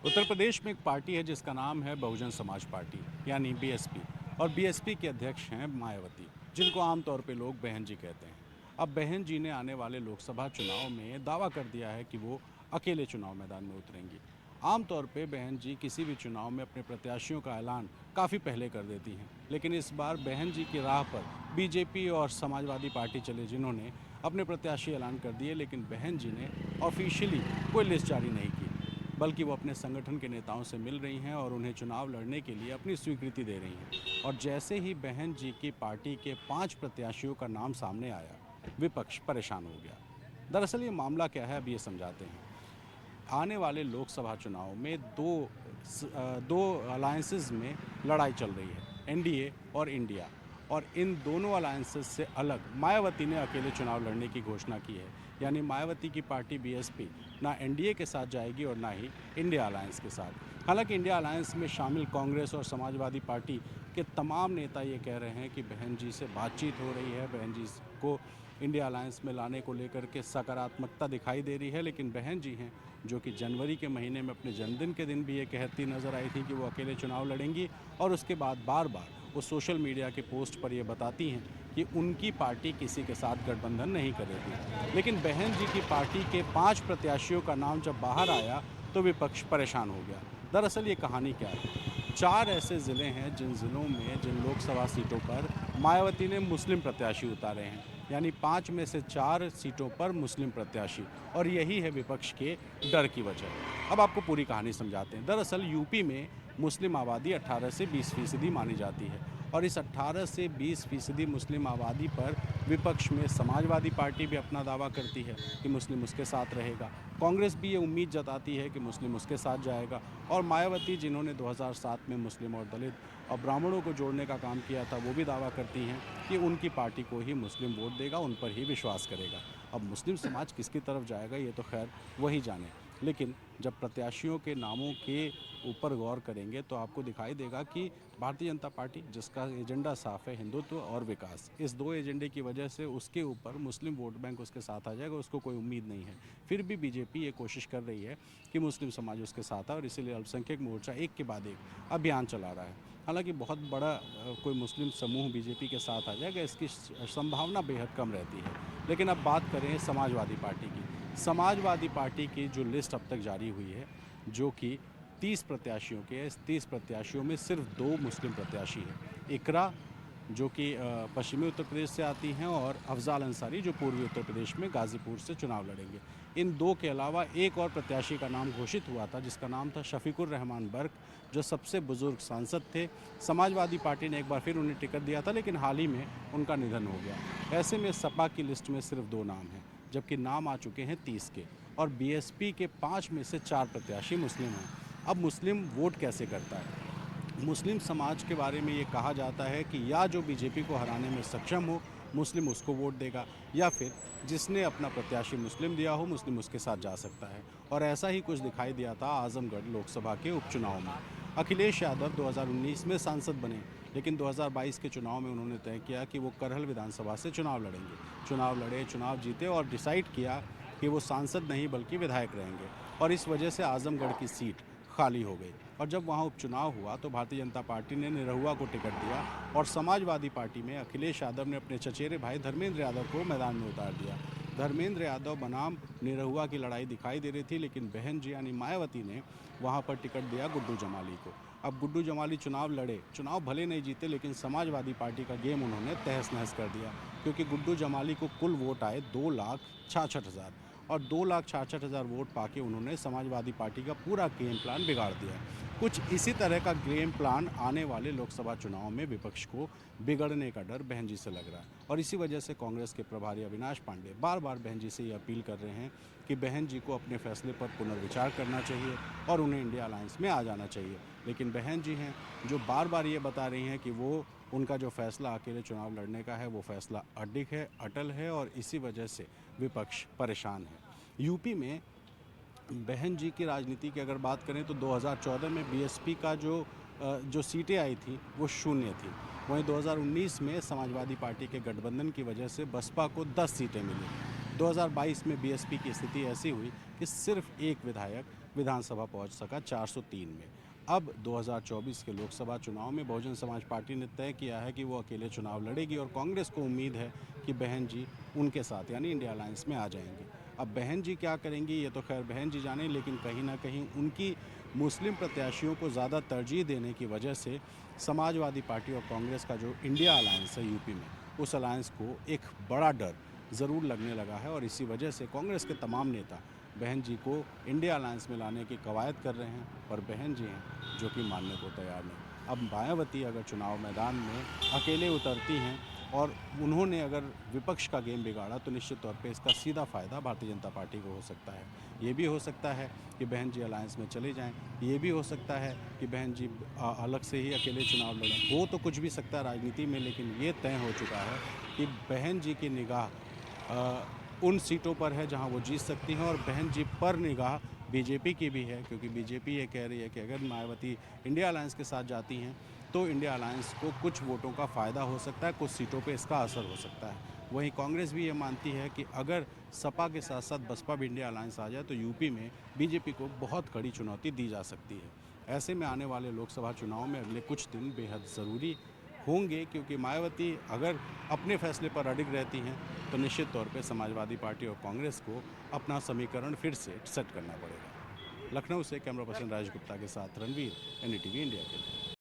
उत्तर प्रदेश में एक पार्टी है जिसका नाम है बहुजन समाज पार्टी यानी बीएसपी। और बीएसपी के अध्यक्ष हैं मायावती, जिनको आमतौर पे लोग बहन जी कहते हैं। अब बहन जी ने आने वाले लोकसभा चुनाव में दावा कर दिया है कि वो अकेले चुनाव मैदान में उतरेंगी। आमतौर पे बहन जी किसी भी चुनाव में अपने प्रत्याशियों का ऐलान काफ़ी पहले कर देती हैं, लेकिन इस बार बहन जी की राह पर बीजेपी और समाजवादी पार्टी चले, जिन्होंने अपने प्रत्याशी ऐलान कर दिए, लेकिन बहन जी ने ऑफिशियली कोई लिस्ट जारी नहीं की, बल्कि वो अपने संगठन के नेताओं से मिल रही हैं और उन्हें चुनाव लड़ने के लिए अपनी स्वीकृति दे रही हैं। और जैसे ही बहन जी की पार्टी के 5 प्रत्याशियों का नाम सामने आया, विपक्ष परेशान हो गया। दरअसल ये मामला क्या है, अब ये समझाते हैं। आने वाले लोकसभा चुनाव में दो अलायंसेस में लड़ाई चल रही है, एनडीए और इंडिया। और इन दोनों अलायंसेस से अलग मायावती ने अकेले चुनाव लड़ने की घोषणा की है। यानी मायावती की पार्टी बीएसपी ना एनडीए के साथ जाएगी और ना ही इंडिया अलायंस के साथ। हालांकि इंडिया अलायंस में शामिल कांग्रेस और समाजवादी पार्टी के तमाम नेता ये कह रहे हैं कि बहन जी से बातचीत हो रही है, बहन जी को इंडिया अलायंस में लाने को लेकर के सकारात्मकता दिखाई दे रही है। लेकिन बहन जी हैं जो कि जनवरी के महीने में अपने जन्मदिन के दिन भी ये कहती नज़र आई थी कि वो अकेले चुनाव लड़ेंगी, और उसके बाद बार बार वो सोशल मीडिया के पोस्ट पर ये बताती हैं कि उनकी पार्टी किसी के साथ गठबंधन नहीं करेगी। लेकिन बहन जी की पार्टी के 5 प्रत्याशियों का नाम जब बाहर आया तो विपक्ष परेशान हो गया। दरअसल ये कहानी क्या है, 4 ऐसे ज़िले हैं जिन ज़िलों में, जिन लोकसभा सीटों पर मायावती ने मुस्लिम प्रत्याशी उतारे हैं। यानी 5 में से 4 सीटों पर मुस्लिम प्रत्याशी, और यही है विपक्ष के डर की वजह। अब आपको पूरी कहानी समझाते हैं। दरअसल यूपी में मुस्लिम आबादी 18 से 20% मानी जाती है, और इस 18 से 20% मुस्लिम आबादी पर विपक्ष में समाजवादी पार्टी भी अपना दावा करती है कि मुस्लिम उसके साथ रहेगा। कांग्रेस भी ये उम्मीद जताती है कि मुस्लिम उसके साथ जाएगा, और मायावती, जिन्होंने 2007 में मुस्लिम और दलित और ब्राह्मणों को जोड़ने का काम किया था, वो भी दावा करती हैं कि उनकी पार्टी को ही मुस्लिम वोट देगा, उन पर ही विश्वास करेगा। अब मुस्लिम समाज किसकी तरफ जाएगा ये तो खैर वही जाने, लेकिन जब प्रत्याशियों के नामों के ऊपर गौर करेंगे तो आपको दिखाई देगा कि भारतीय जनता पार्टी, जिसका एजेंडा साफ है हिंदुत्व और विकास, इस 2 एजेंडे की वजह से उसके ऊपर मुस्लिम वोट बैंक उसके साथ आ जाएगा, उसको कोई उम्मीद नहीं है। फिर भी बीजेपी ये कोशिश कर रही है कि मुस्लिम समाज उसके साथ है, और इसीलिए अल्पसंख्यक मोर्चा एक के बाद एक अभियान चला रहा है। हालांकि बहुत बड़ा कोई मुस्लिम समूह बीजेपी के साथ आ जाएगा, इसकी संभावना बेहद कम रहती है। लेकिन अब बात करें समाजवादी पार्टी की। समाजवादी पार्टी की जो लिस्ट अब तक जारी हुई है, जो कि 30 प्रत्याशियों के, इस 30 प्रत्याशियों में सिर्फ 2 मुस्लिम प्रत्याशी हैं। इकरा, जो कि पश्चिमी उत्तर प्रदेश से आती हैं, और अफजाल अंसारी, जो पूर्वी उत्तर प्रदेश में गाज़ीपुर से चुनाव लड़ेंगे। इन 2 के अलावा एक और प्रत्याशी का नाम घोषित हुआ था, जिसका नाम था शफीकुर रहमान बर्क, जो सबसे बुजुर्ग सांसद थे। समाजवादी पार्टी ने एक बार फिर उन्हें टिकट दिया था, लेकिन हाल ही में उनका निधन हो गया। ऐसे में सपा की लिस्ट में सिर्फ 2 नाम हैं, जबकि नाम आ चुके हैं 30 के, और बीएसपी के 5 में से 4 प्रत्याशी मुस्लिम हैं। अब मुस्लिम वोट कैसे करता है? मुस्लिम समाज के बारे में ये कहा जाता है कि या जो बीजेपी को हराने में सक्षम हो, मुस्लिम उसको वोट देगा, या फिर जिसने अपना प्रत्याशी मुस्लिम दिया हो, मुस्लिम उसके साथ जा सकता है। और ऐसा ही कुछ दिखाई दिया था आजमगढ़ लोकसभा के उपचुनाव में। अखिलेश यादव 2019 में सांसद बने, लेकिन 2022 के चुनाव में उन्होंने तय किया कि वो करहल विधानसभा से चुनाव लड़ेंगे। चुनाव लड़े, चुनाव जीते, और डिसाइड किया कि वो सांसद नहीं बल्कि विधायक रहेंगे, और इस वजह से आजमगढ़ की सीट खाली हो गई। और जब वहाँ उपचुनाव हुआ तो भारतीय जनता पार्टी ने निरहुआ को टिकट दिया, और समाजवादी पार्टी में अखिलेश यादव ने अपने चचेरे भाई धर्मेंद्र यादव को मैदान में उतार दिया। धर्मेंद्र यादव बनाम निरहुआ की लड़ाई दिखाई दे रही थी, लेकिन बहन जी यानी मायावती ने वहाँ पर टिकट दिया गुड्डू जमाली को। अब गुड्डू जमाली चुनाव लड़े, चुनाव भले नहीं जीते, लेकिन समाजवादी पार्टी का गेम उन्होंने तहस नहस कर दिया, क्योंकि गुड्डू जमाली को कुल वोट आए 2,66,000, और 2,66,000 वोट पाके उन्होंने समाजवादी पार्टी का पूरा गेम प्लान बिगाड़ दिया। कुछ इसी तरह का गेम प्लान आने वाले लोकसभा चुनाव में विपक्ष को बिगड़ने का डर बहन जी से लग रहा है, और इसी वजह से कांग्रेस के प्रभारी अविनाश पांडे बार बार बहन जी से ये अपील कर रहे हैं कि बहन जी को अपने फैसले पर पुनर्विचार करना चाहिए और उन्हें इंडिया अलायंस में आ जाना चाहिए। लेकिन बहन जी हैं जो बार बार ये बता रही हैं कि वो, उनका जो फैसला अकेले चुनाव लड़ने का है, वो फैसला अडिग है, अटल है, और इसी वजह से विपक्ष परेशान है। यूपी में बहन जी की राजनीति की अगर बात करें तो 2014 में बीएसपी का जो सीटें आई थी वो शून्य थी। वहीं 2019 में समाजवादी पार्टी के गठबंधन की वजह से बसपा को 10 सीटें मिली। 2022 में बीएसपी की स्थिति ऐसी हुई कि सिर्फ एक विधायक विधानसभा पहुंच सका 403 में। अब 2024 के लोकसभा चुनाव में बहुजन समाज पार्टी ने तय किया है कि वो अकेले चुनाव लड़ेगी और कांग्रेस को उम्मीद है कि बहन जी उनके साथ यानी इंडिया अलायंस में आ जाएंगे। अब बहन जी क्या करेंगी ये तो खैर बहन जी जाने, लेकिन कहीं ना कहीं उनकी मुस्लिम प्रत्याशियों को ज़्यादा तरजीह देने की वजह से समाजवादी पार्टी और कांग्रेस का जो इंडिया अलायंस है यूपी में, उस अलायंस को एक बड़ा डर ज़रूर लगने लगा है और इसी वजह से कांग्रेस के तमाम नेता बहन जी को इंडिया अलायंस में लाने की कवायद कर रहे हैं, पर बहन जी हैं जो कि मानने को तैयार नहीं। अब मायावती अगर चुनाव मैदान में अकेले उतरती हैं और उन्होंने अगर विपक्ष का गेम बिगाड़ा तो निश्चित तौर पे इसका सीधा फ़ायदा भारतीय जनता पार्टी को हो सकता है। ये भी हो सकता है कि बहन जी अलायंस में चले जाएं, ये भी हो सकता है कि बहन जी अलग से ही अकेले चुनाव लड़ें। हो तो कुछ भी सकता है राजनीति में, लेकिन ये तय हो चुका है कि बहन जी की निगाह उन सीटों पर है जहां वो जीत सकती हैं और बहन जी पर निगाह बीजेपी की भी है, क्योंकि बीजेपी ये कह रही है कि अगर मायावती इंडिया अलायंस के साथ जाती हैं तो इंडिया अलायंस को कुछ वोटों का फ़ायदा हो सकता है, कुछ सीटों पे इसका असर हो सकता है। वहीं कांग्रेस भी ये मानती है कि अगर सपा के साथ साथ बसपा भी इंडिया अलायंस आ जाए तो यूपी में बीजेपी को बहुत कड़ी चुनौती दी जा सकती है। ऐसे में आने वाले लोकसभा चुनाव में अगले कुछ दिन बेहद ज़रूरी होंगे, क्योंकि मायावती अगर अपने फैसले पर अडिग रहती हैं तो निश्चित तौर पे समाजवादी पार्टी और कांग्रेस को अपना समीकरण फिर से सेट करना पड़ेगा। लखनऊ से कैमरा पर्सन राजेश गुप्ता के साथ रणवीर, एनडीटीवी इंडिया के लिए।